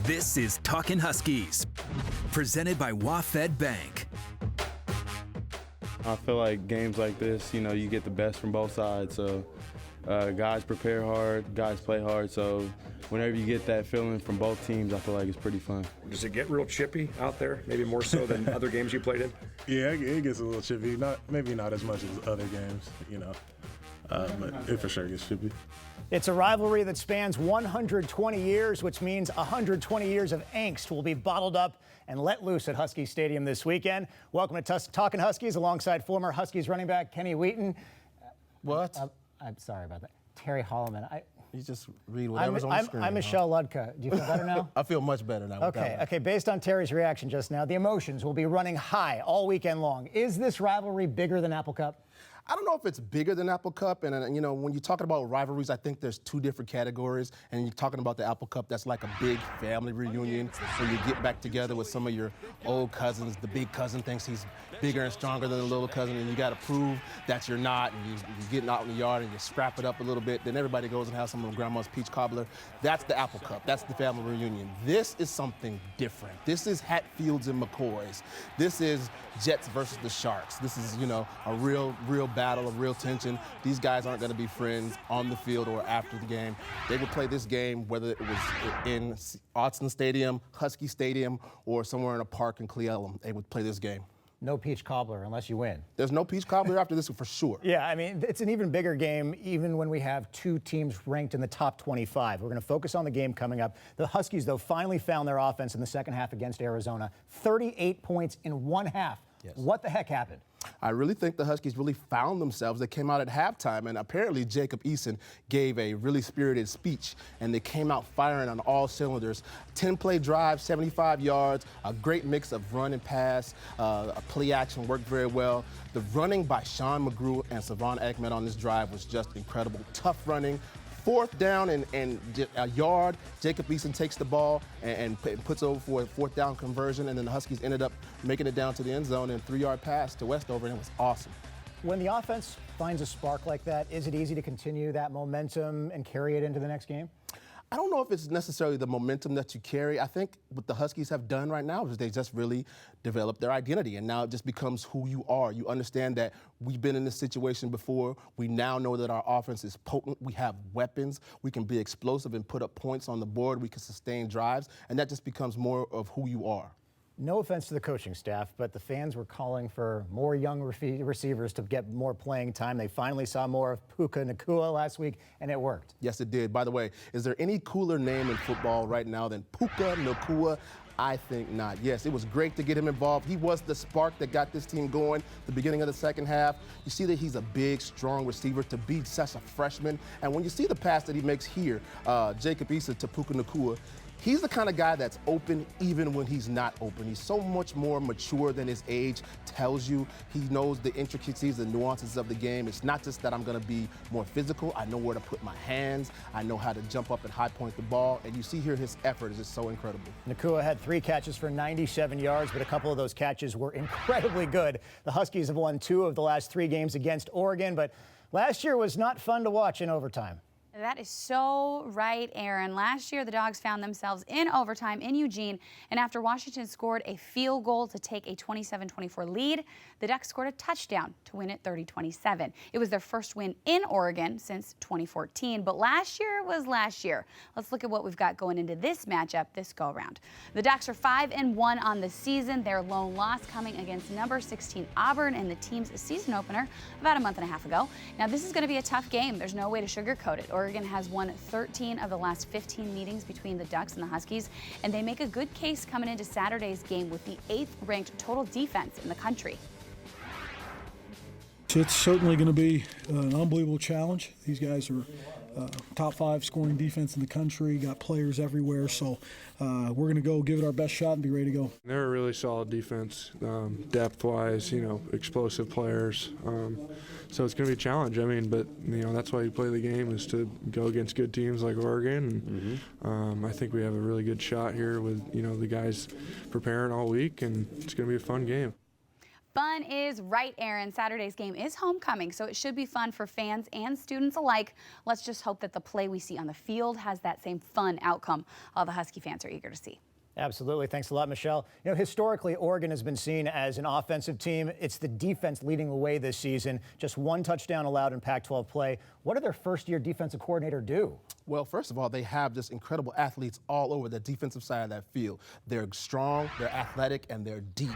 This is Talkin Huskies, presented by WaFd Bank. I feel like games like this, you know, you get the best from both sides. So guys prepare hard, guys play hard. So whenever you get that feeling from both teams, I feel like it's pretty fun. Does it get real chippy out there? Maybe more so than other games you played in? Yeah, it gets a little chippy. Maybe not as much as other games, you know. But it for sure gets chippy. It's a rivalry that spans 120 years, which means 120 years of angst will be bottled up and let loose at Husky Stadium this weekend. Welcome to Talkin Huskies alongside former Huskies running back Kenny Wheaton. What? I'm sorry about that. Terry Hollimon. You just read whatever's on the screen. I'm Michelle Ludka. Do you feel better now? I feel much better now. Okay. Based on Terry's reaction just now, the emotions will be running high all weekend long. Is this rivalry bigger than Apple Cup? I don't know if it's bigger than Apple Cup, and you know, when you're talking about rivalries, I think there's two different categories, and you're talking about the Apple Cup, that's like a big family reunion where you get back together with some of your old cousins. The big cousin thinks he's bigger and stronger than the little cousin, and you got to prove that you're not, and you're getting out in the yard and you scrap it up a little bit. Then everybody goes and has some of grandma's peach cobbler. That's the Apple Cup. That's the family reunion. This is something different. This is Hatfields and McCoys. This is Jets versus the Sharks. This is, you know, a real battle, of real tension. These guys aren't going to be friends on the field or after the game. They would play this game whether it was in Autzen Stadium, Husky Stadium, or somewhere in a park in Cleellum. They would play this game. No peach cobbler unless you win. There's no peach cobbler after this one for sure. Yeah, I mean, it's an even bigger game even when we have two teams ranked in the top 25. We're going to focus on the game coming up. The Huskies, though, finally found their offense in the second half against Arizona. 38 points in one half. Yes. What the heck happened? I really think the Huskies really found themselves. They came out at halftime, and apparently Jacob Eason gave a really spirited speech, and they came out firing on all cylinders. 10-play drive, 75 yards, a great mix of run and pass. A play action worked very well. The running by Sean McGrew and Savon Ahmed on this drive was just incredible. Tough running. Fourth down and a yard, Jacob Eason takes the ball and puts over for a fourth down conversion, and then the Huskies ended up making it down to the end zone and 3-yard pass to Westover, and it was awesome. When the offense finds a spark like that, is it easy to continue that momentum and carry it into the next game? I don't know if it's necessarily the momentum that you carry. I think what the Huskies have done right now is they just really developed their identity, and now it just becomes who you are. You understand that we've been in this situation before. We now know that our offense is potent. We have weapons. We can be explosive and put up points on the board. We can sustain drives, and that just becomes more of who you are. No offense to the coaching staff, but the fans were calling for more young receivers to get more playing time. They finally saw more of Puka Nacua last week, and it worked. Yes, it did. By the way, is there any cooler name in football right now than Puka Nacua? I think not. Yes, it was great to get him involved. He was the spark that got this team going at the beginning of the second half. You see that he's a big, strong receiver to be such a freshman. And when you see the pass that he makes here, Jacob Eason to Puka Nacua, he's the kind of guy that's open even when he's not open. He's so much more mature than his age tells you. He knows the intricacies, the nuances of the game. It's not just that I'm going to be more physical. I know where to put my hands. I know how to jump up and high point the ball. And you see here his effort is just so incredible. Nacua had 3 catches for 97 yards, but a couple of those catches were incredibly good. The Huskies have won 2 of the last 3 games against Oregon, but last year was not fun to watch in overtime. That is so right, Aaron. Last year, the Dogs found themselves in overtime in Eugene, and after Washington scored a field goal to take a 27-24 lead, the Ducks scored a touchdown to win it 30-27. It was their first win in Oregon since 2014, but last year was last year. Let's look at what we've got going into this matchup this go-around. The Ducks are 5-1 on the season. Their lone loss coming against number 16 Auburn in the team's season opener about a month and a half ago. Now, this is going to be a tough game. There's no way to sugarcoat it. Oregon has won 13 of the last 15 meetings between the Ducks and the Huskies, and they make a good case coming into Saturday's game with the 8th-ranked total defense in the country. It's certainly going to be an unbelievable challenge. These guys are top 5 scoring defense in the country, got players everywhere, so we're going to go give it our best shot and be ready to go. They're a really solid defense, depth-wise, you know, explosive players. So it's going to be a challenge. I mean, but, you know, that's why you play the game, is to go against good teams like Oregon. And I think we have a really good shot here with, you know, the guys preparing all week, and it's going to be a fun game. Fun is right, Aaron. Saturday's game is homecoming, so it should be fun for fans and students alike. Let's just hope that the play we see on the field has that same fun outcome all the Husky fans are eager to see. Absolutely. Thanks a lot, Michelle. You know, historically, Oregon has been seen as an offensive team. It's the defense leading the way this season. Just one touchdown allowed in Pac-12 play. What did their first-year defensive coordinator do? Well, first of all, they have just incredible athletes all over the defensive side of that field. They're strong, they're athletic, and they're deep.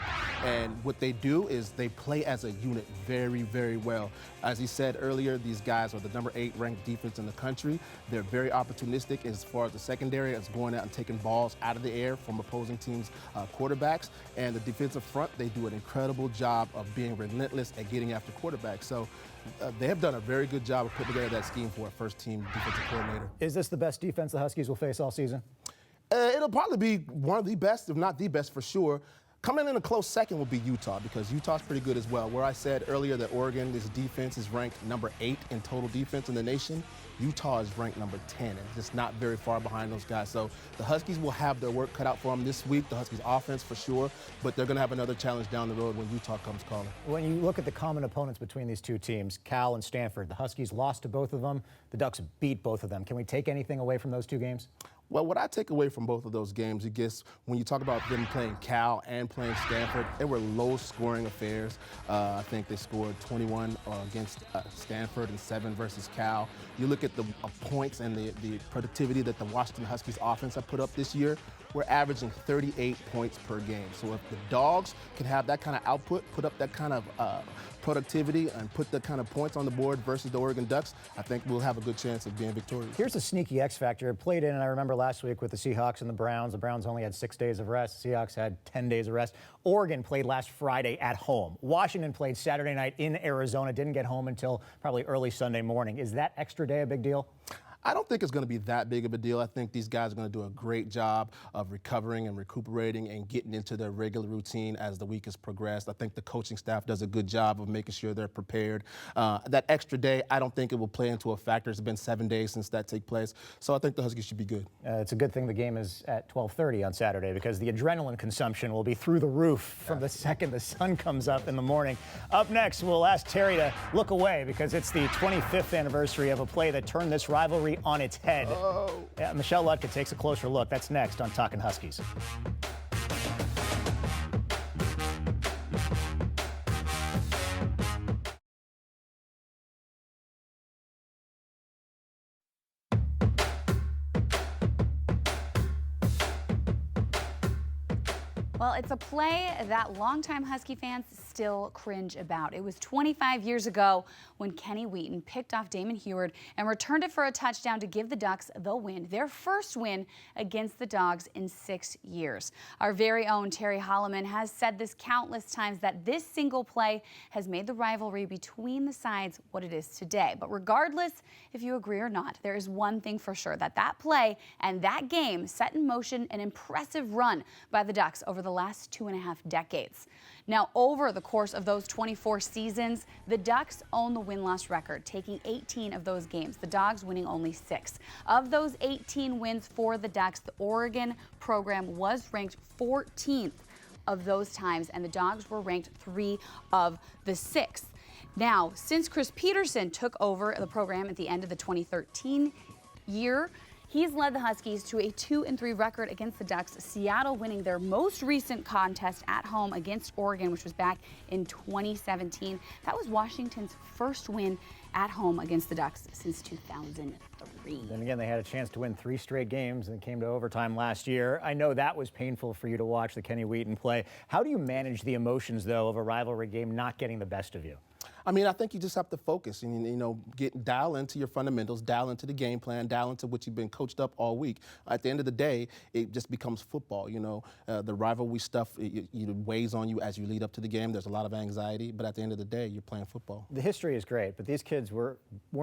And what they do is they play as a unit very, very well. As he said earlier, these guys are the number 8 ranked defense in the country. They're very opportunistic as far as the secondary, as going out and taking balls out of the air from opposing teams' quarterbacks. And the defensive front, they do an incredible job of being relentless at getting after quarterbacks. So they have done a very good job of putting together that scheme for a first-team defensive coordinator. Is this the best defense the Huskies will face all season? It'll probably be one of the best, if not the best for sure. Coming in a close second will be Utah, because Utah's pretty good as well. Where I said earlier that Oregon's defense is ranked number 8 in total defense in the nation, Utah is ranked number 10, and just not very far behind those guys. So the Huskies will have their work cut out for them this week, the Huskies offense for sure, but they're going to have another challenge down the road when Utah comes calling. When you look at the common opponents between these two teams, Cal and Stanford, the Huskies lost to both of them. The Ducks beat both of them. Can we take anything away from those two games? Well, what I take away from both of those games, I guess, when you talk about them playing Cal and playing Stanford, they were low-scoring affairs. I think they scored 21 against Stanford and 7 versus Cal. You look at the points and the productivity that the Washington Huskies offense have put up this year, we're averaging 38 points per game. So if the Dogs can have that kind of output, put up that kind of productivity, and put the kind of points on the board versus the Oregon Ducks, I think we'll have a good chance of being victorious. Here's a sneaky X factor. It played in, and I remember last week with the Seahawks and the Browns. The Browns only had 6 days of rest. The Seahawks had 10 days of rest. Oregon played last Friday at home. Washington played Saturday night in Arizona, didn't get home until probably early Sunday morning. Is that extra day a big deal? I don't think it's going to be that big of a deal. I think these guys are going to do a great job of recovering and recuperating and getting into their regular routine as the week has progressed. I think the coaching staff does a good job of making sure they're prepared. That extra day, I don't think it will play into a factor. It's been 7 days since that took place, so I think the Huskies should be good. It's a good thing the game is at 12:30 on Saturday, because the adrenaline consumption will be through the roof from the second the sun comes up in the morning. Up next, we'll ask Terry to look away, because it's the 25th anniversary of a play that turned this rivalry on its head. Yeah, Michelle Lutka takes a closer look. That's next on Talkin Huskies. Well, it's a play that longtime Husky fans still cringe about. It was 25 years ago when Kenny Wheaton picked off Damon Heward and returned it for a touchdown to give the Ducks the win, their first win against the Dogs in 6 years. Our very own Terry Hollimon has said this countless times, that this single play has made the rivalry between the sides what it is today. But regardless if you agree or not, there is one thing for sure, that play and that game set in motion an impressive run by the Ducks over the last 2.5 decades. Now, over the course of those 24 seasons, the Ducks own the win-loss record, taking 18 of those games, the Dogs winning only 6. Of those 18 wins for the Ducks, the Oregon program was ranked 14th of those times, and the Dogs were ranked 3 of the 6. Now, since Chris Peterson took over the program at the end of the 2013 year, he's led the Huskies to a 2-3 record against the Ducks, Seattle winning their most recent contest at home against Oregon, which was back in 2017. That was Washington's first win at home against the Ducks since 2003. Then again, they had a chance to win 3 straight games and came to overtime last year. I know that was painful for you to watch the Kenny Wheaton play. How do you manage the emotions, though, of a rivalry game not getting the best of you? I mean, I think you just have to focus and, dial into your fundamentals, dial into the game plan, dial into what you've been coached up all week. At the end of the day, it just becomes football, The rivalry stuff, it weighs on you as you lead up to the game. There's a lot of anxiety, but at the end of the day, you're playing football. The history is great, but these kids weren't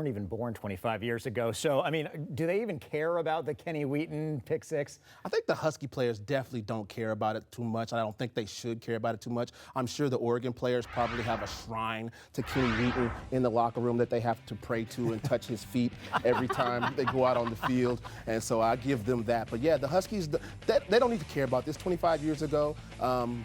even born 25 years ago. So, I mean, do they even care about the Kenny Wheaton pick 6? I think the Husky players definitely don't care about it too much. I don't think they should care about it too much. I'm sure the Oregon players probably have a shrine to Kenny Wheaton in the locker room that they have to pray to and touch his feet every time they go out on the field. And so I give them that. But yeah, the Huskies, they don't need to care about this. 25 years ago,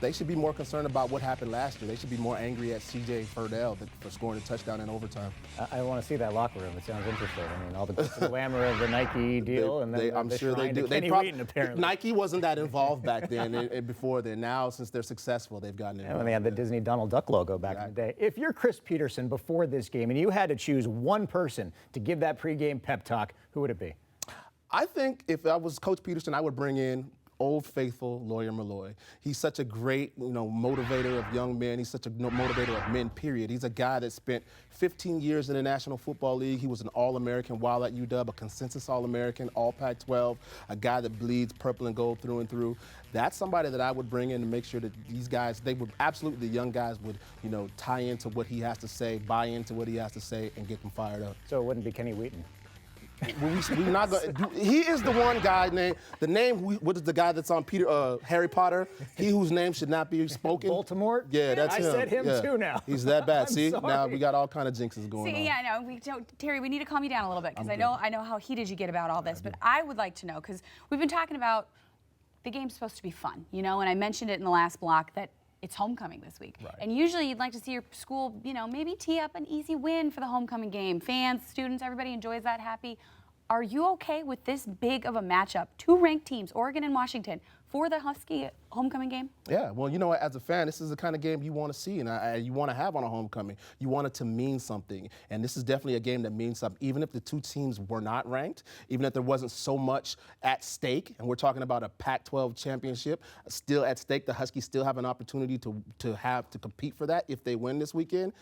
they should be more concerned about what happened last year. They should be more angry at C.J. Furdell for scoring a touchdown in overtime. I want to see that locker room. It sounds interesting. I mean, all the glamour of the Nike deal, and then I'm sure they do. Kenny Wheaton, apparently. Nike wasn't that involved back then and before then. Now, since they're successful, they've gotten involved. And when they had the Disney Donald Duck logo back in the day. If you're Chris Peterson before this game and you had to choose one person to give that pregame pep talk, who would it be? I think if I was Coach Peterson, I would bring in Old Faithful Lawyer Malloy. He's such a great, motivator of young men. He's such a motivator of men, period. He's a guy that spent 15 years in the National Football League. He was an All-American while at UW, a consensus All-American, All Pac-12, a guy that bleeds purple and gold through and through. That's somebody that I would bring in to make sure that these guys, the young guys would, tie into what he has to say, buy into what he has to say, and get them fired up. So it wouldn't be Kenny Wheaton. We're not gonna, he is the one guy named, what is the guy that's on Harry Potter? He whose name should not be spoken. Voldemort? Yeah, that's him. I said him too now. He's that bad. See, sorry. now we got all kind of jinxes going on. Yeah, no, Terry, we need to calm you down a little bit because I know how heated you get about all this, but I would like to know, because we've been talking about the game's supposed to be fun, and I mentioned it in the last block that it's homecoming this week. Right. And usually you'd like to see your school, maybe tee up an easy win for the homecoming game. Fans, students, everybody enjoys that, happy. Are you okay with this big of a matchup? Two ranked teams, Oregon and Washington, for the Husky homecoming game? Yeah, well, as a fan, this is the kind of game you want to see and you want to have on a homecoming. You want it to mean something. And this is definitely a game that means something. Even if the two teams were not ranked, even if there wasn't so much at stake, and we're talking about a Pac-12 championship, still at stake, the Huskies still have an opportunity to compete for that if they win this weekend.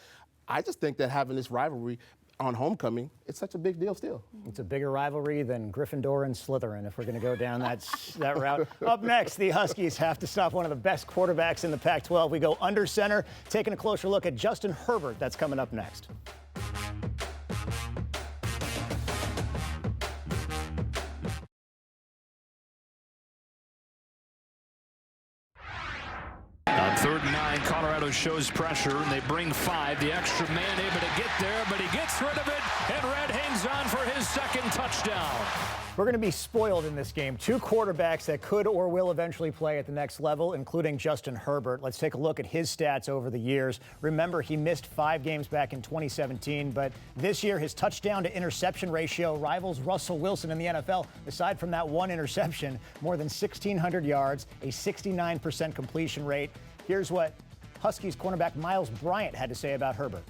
I just think that having this rivalry on homecoming, it's such a big deal still. It's a bigger rivalry than Gryffindor and Slytherin, if we're going to go down that route. Up next, the Huskies have to stop one of the best quarterbacks in the Pac-12. We go under center, taking a closer look at Justin Herbert. That's coming up next. On 3rd and 9, Colorado shows pressure, and they bring 5. The extra man able to get there, but he gets rid of it, and Red hangs on for his second touchdown. We're going to be spoiled in this game. Two quarterbacks that could or will eventually play at the next level, including Justin Herbert. Let's take a look at his stats over the years. Remember, he missed 5 games back in 2017, but this year his touchdown to interception ratio rivals Russell Wilson in the NFL. Aside from that one interception, more than 1,600 yards, a 69% completion rate. Here's what Huskies cornerback Miles Bryant had to say about Herbert.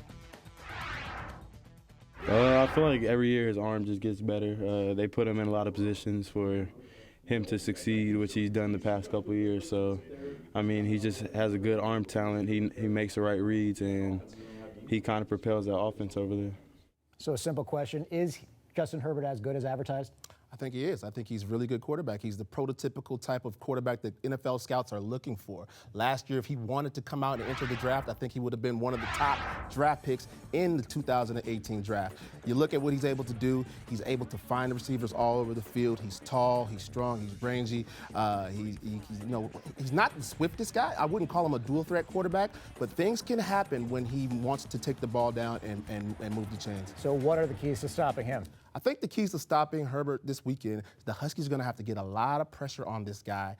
I feel like every year his arm just gets better. They put him in a lot of positions for him to succeed, which he's done the past couple of years. So, I mean, he just has a good arm talent. He makes the right reads, and he kind of propels that offense over there. So a simple question, is Justin Herbert as good as advertised? I think he is. I think he's a really good quarterback. He's the prototypical type of quarterback that NFL scouts are looking for. Last year, if he wanted to come out and enter the draft, I think he would have been one of the top draft picks in the 2018 draft. You look at what he's able to do. He's able to find the receivers all over the field. He's tall, he's strong, he's rangy. He's not the swiftest guy. I wouldn't call him a dual threat quarterback, but things can happen when he wants to take the ball down and move the chains. So what are the keys to stopping him? I think the keys to stopping Herbert this weekend, the Huskies are going to have to get a lot of pressure on this guy,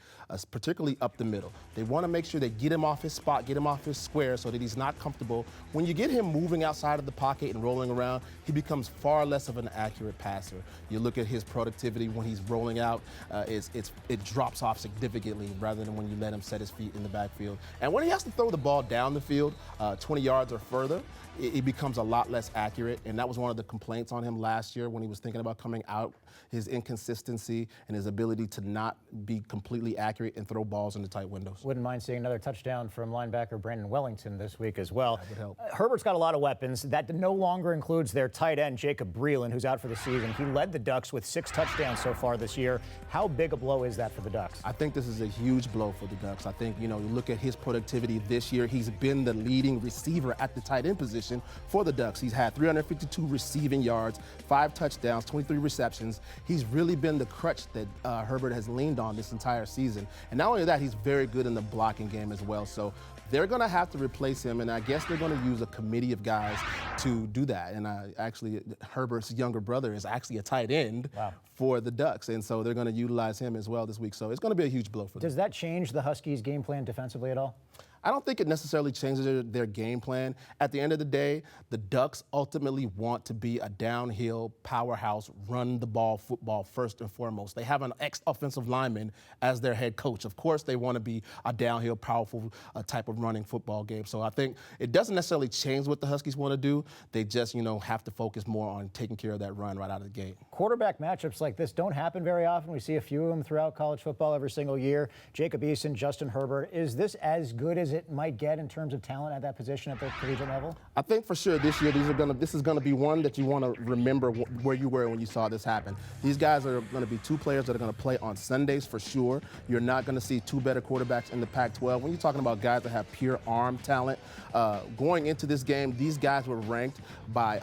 particularly up the middle. They want to make sure they get him off his spot, get him off his square so that he's not comfortable. When you get him moving outside of the pocket and rolling around, he becomes far less of an accurate passer. You look at his productivity when he's rolling out, it drops off significantly rather than when you let him set his feet in the backfield. And when he has to throw the ball down the field, 20 yards or further, it becomes a lot less accurate, and that was one of the complaints on him last year when he was thinking about coming out, his inconsistency and his ability to not be completely accurate and throw balls into tight windows. Wouldn't mind seeing another touchdown from linebacker Brandon Wellington this week as well. That would help. Herbert's got a lot of weapons. That no longer includes their tight end, Jacob Breeland, who's out for the season. He led the Ducks with 6 touchdowns so far this year. How big a blow is that for the Ducks? I think this is a huge blow for the Ducks. I think, you look at his productivity this year. He's been the leading receiver at the tight end position for the Ducks. He's had 352 receiving yards, 5 touchdowns, 23 receptions. He's really been the crutch that Herbert has leaned on this entire season. And not only that, he's very good in the blocking game as well. So they're going to have to replace him, and I guess they're going to use a committee of guys to do that. And actually, Herbert's younger brother is actually a tight end for the Ducks, and so they're going to utilize him as well this week. So it's going to be a huge blow for them. Does that change the Huskies' game plan defensively at all? I don't think it necessarily changes their game plan. At the end of the day, the Ducks ultimately want to be a downhill powerhouse, run the ball football first and foremost. They have an ex-offensive lineman as their head coach. Of course, they want to be a downhill, powerful type of running football game. So I think it doesn't necessarily change what the Huskies want to do. They just, have to focus more on taking care of that run right out of the gate. Quarterback matchups like this don't happen very often. We see a few of them throughout college football every single year. Jacob Eason, Justin Herbert. Is this as good as it might get in terms of talent at that position at the collegiate level? I think for sure this year this is going to be one that you want to remember where you were when you saw this happen. These guys are going to be two players that are going to play on Sundays for sure. You're not going to see two better quarterbacks in the Pac-12. When you're talking about guys that have pure arm talent, going into this game, these guys were ranked by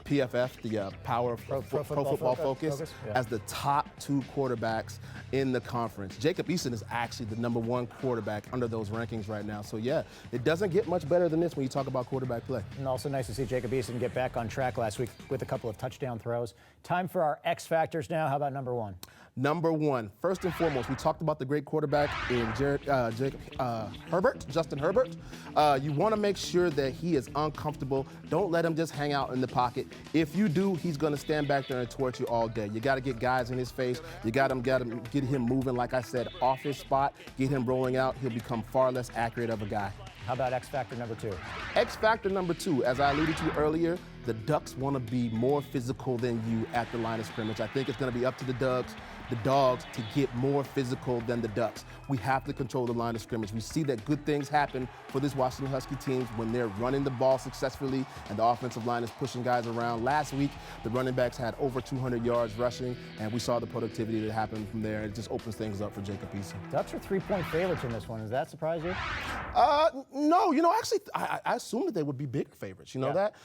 PFF, the Pro Football Focus, as the top two quarterbacks in the conference. Jacob Eason is actually the #1 quarterback under those rankings right now. So yeah, it doesn't get much better than this when you talk about quarterback play. And also nice to see Jacob Eason get back on track last week with a couple of touchdown throws. Time for our X factors now. How about number one? Number one, first and foremost, we talked about the great quarterback in Justin Herbert. You want to make sure that he is uncomfortable. Don't let him just hang out in the pocket. If you do, he's going to stand back there and torch you all day. You got to get guys in his face. You got to get him moving, like I said, off his spot, get him rolling out. He'll become far less accurate of a guy. How about X factor number two? X factor number two, as I alluded to earlier, the Ducks want to be more physical than you at the line of scrimmage. I think it's going to be up to the Dogs to get more physical than the Ducks. We have to control the line of scrimmage. We see that good things happen for this Washington Husky team when they're running the ball successfully and the offensive line is pushing guys around. Last week, the running backs had over 200 yards rushing, and we saw the productivity that happened from there. It just opens things up for Jacob Eason. Ducks are 3-point favorites in this one. Does that surprise you? No, actually, I assumed that they would be bigger favorites, that.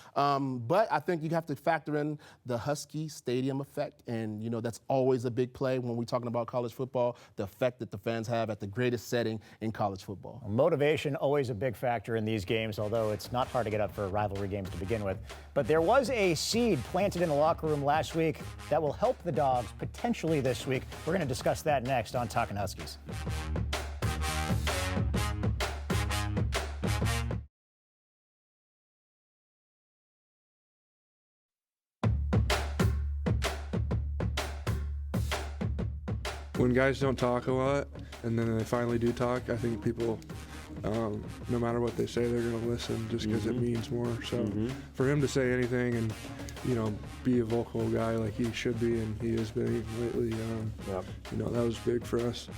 But I think you have to factor in the Husky Stadium effect, and, that's always a big play when we're talking about college football, the effect that the fans have at the greatest setting in college football. Motivation, always a big factor in these games, although it's not hard to get up for rivalry games to begin with. But there was a seed planted in the locker room last week that will help the Dogs potentially this week. We're going to discuss that next on Talkin Huskies. When guys don't talk a lot and then they finally do talk, I think people, no matter what they say, they're going to listen just because it means more. So for him to say anything and, be a vocal guy like he should be and he has been lately, that was big for us.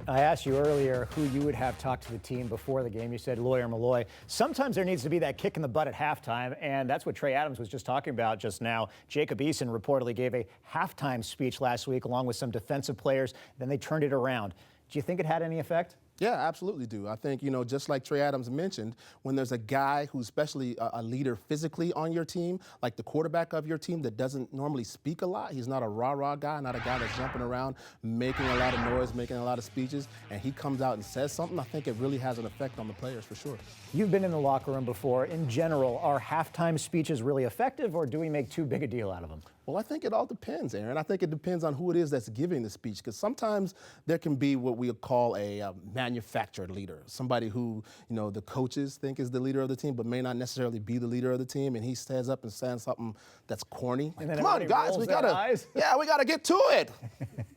I asked you earlier who you would have talk to the team before the game. You said Lawyer Malloy. Sometimes there needs to be that kick in the butt at halftime, and that's what Trey Adams was just talking about just now. Jacob Eason reportedly gave a halftime speech last week along with some defensive players. Then they turned it around. Do you think it had any effect? Yeah, absolutely do. I think, just like Trey Adams mentioned, when there's a guy who's especially a leader physically on your team, like the quarterback of your team that doesn't normally speak a lot, he's not a rah-rah guy, not a guy that's jumping around, making a lot of noise, making a lot of speeches, and he comes out and says something, I think it really has an effect on the players for sure. You've been in the locker room before. In general, are halftime speeches really effective, or do we make too big a deal out of them? Well, I think it all depends, Aaron. I think it depends on who it is that's giving the speech, because sometimes there can be what we call a manufactured leader, somebody who, the coaches think is the leader of the team, but may not necessarily be the leader of the team, and he stands up and says something that's corny. Like, come on, guys, we gotta get to it.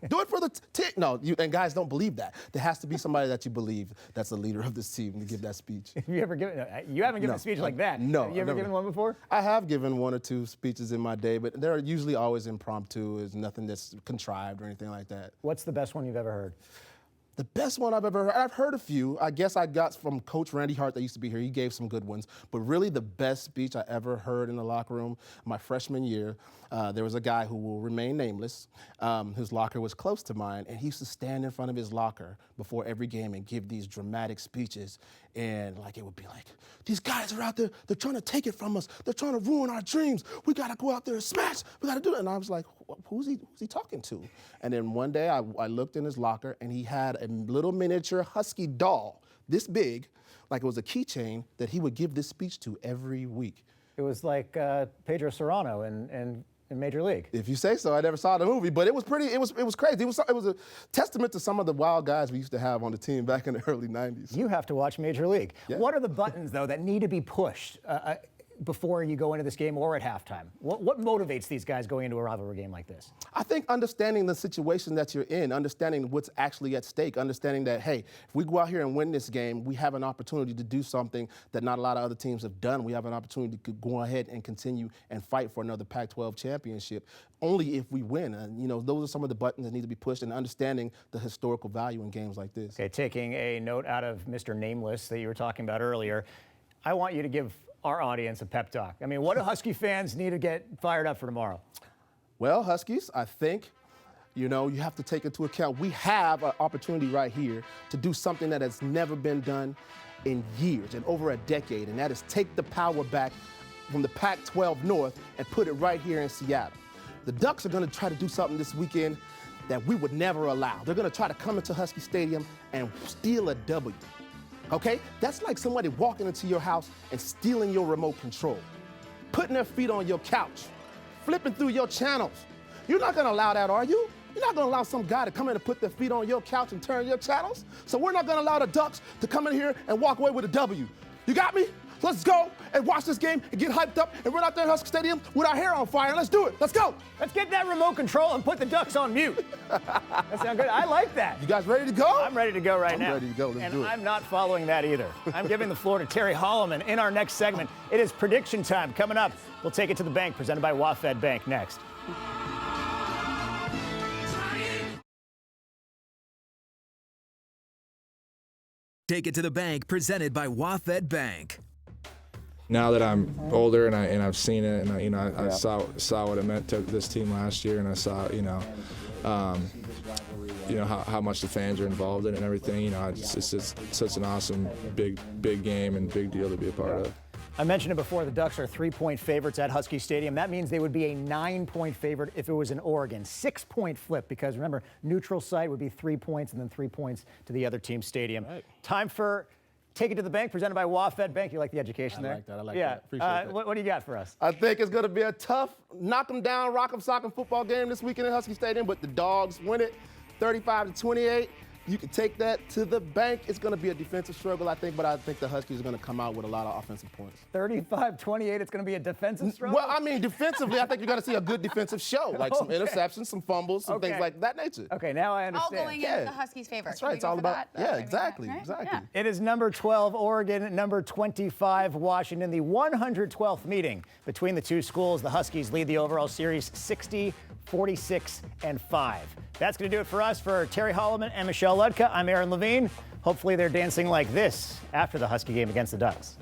Do it for the team. No, and guys don't believe that. There has to be somebody that you believe that's the leader of this team to give that speech. You haven't given a speech like that. No. Have you ever given one before? I have given one or two speeches in my day, but they're usually always impromptu. It's nothing that's contrived or anything like that. What's the best one you've ever heard? The best one I've ever heard, I've heard a few. I guess I got from Coach Randy Hart that used to be here. He gave some good ones. But really the best speech I ever heard in the locker room, my freshman year, there was a guy who will remain nameless, whose locker was close to mine, and he used to stand in front of his locker before every game and give these dramatic speeches. And it would be like, these guys are out there, they're trying to take it from us. They're trying to ruin our dreams. We got to go out there and smash. We got to do it. And I was like, who's he talking to? And then one day I looked in his locker and he had a little miniature husky doll this big, like it was a keychain, that he would give this speech to every week. It was like Pedro Serrano in Major League. If you say so. I never saw the movie, but it was crazy. It was a testament to some of the wild guys we used to have on the team back in the early 90s. You have to watch Major League. Yeah. What are the buttons, though, that need to be pushed before you go into this game or at halftime? What motivates these guys going into a rivalry game like this? I think understanding the situation that you're in, understanding what's actually at stake, understanding that, hey, if we go out here and win this game, we have an opportunity to do something that not a lot of other teams have done. We have an opportunity to go ahead and continue and fight for another Pac-12 championship, only if we win. And, those are some of the buttons that need to be pushed, and understanding the historical value in games like this. Okay, taking a note out of Mr. Nameless that you were talking about earlier, I want you to give our audience a pep talk. I mean, what do Husky fans need to get fired up for tomorrow? Well, Huskies, I think, you have to take into account we have an opportunity right here to do something that has never been done in years, in over a decade, and that is take the power back from the Pac-12 North and put it right here in Seattle. The Ducks are going to try to do something this weekend that we would never allow. They're going to try to come into Husky Stadium and steal a W. Okay? That's like somebody walking into your house and stealing your remote control, putting their feet on your couch, flipping through your channels. You're not gonna allow that, are you? You're not gonna allow some guy to come in and put their feet on your couch and turn your channels? So we're not gonna allow the Ducks to come in here and walk away with a W. You got me? Let's go and watch this game and get hyped up and run out there in Husky Stadium with our hair on fire. Let's do it. Let's go. Let's get that remote control and put the Ducks on mute. That sounds good. I like that. You guys ready to go? I'm ready to go now. I'm ready to go. Let's do it. I'm not following that either. I'm giving the floor to Terry Hollimon in our next segment. It is prediction time. Coming up, we'll take it to the bank, presented by WaFd Bank next. Take it to the bank, presented by WaFd Bank. Now that I'm older and I've seen it, and I saw what it meant to this team last year, and I saw how much the fans are involved in it and everything. It's just such an awesome big game and big deal to be a part of. I mentioned it before, the Ducks are 3-point favorites at Husky Stadium. That means they would be a 9-point favorite if it was in Oregon. 6-point flip, because remember, neutral site would be 3 points and then 3 points to the other team's stadium. Right. Time for Take It to the Bank, presented by WaFd Bank. You like the education there? I like that. Appreciate that. What do you got for us? I think it's going to be a tough, knock 'em down, rock 'em, sock 'em football game this weekend at Husky Stadium, but the Dogs win it 35-28. You can take that to the bank. It's going to be a defensive struggle, I think, but I think the Huskies are going to come out with a lot of offensive points. 35-28, it's going to be a defensive struggle? Well, I mean, defensively, I think you're going to see a good defensive show, like some interceptions, some fumbles, some things like that nature. Okay, now I understand. All going in the Huskies' favor. That's right. It's all about, exactly. Yeah. It is number 12, Oregon, number 25, Washington. The 112th meeting between the two schools. The Huskies lead the overall series 60-46-5. That's going to do it for us. For Terry Hollimon and Michelle Ludka, I'm Aaron Levine. Hopefully they're dancing like this after the Husky game against the Ducks.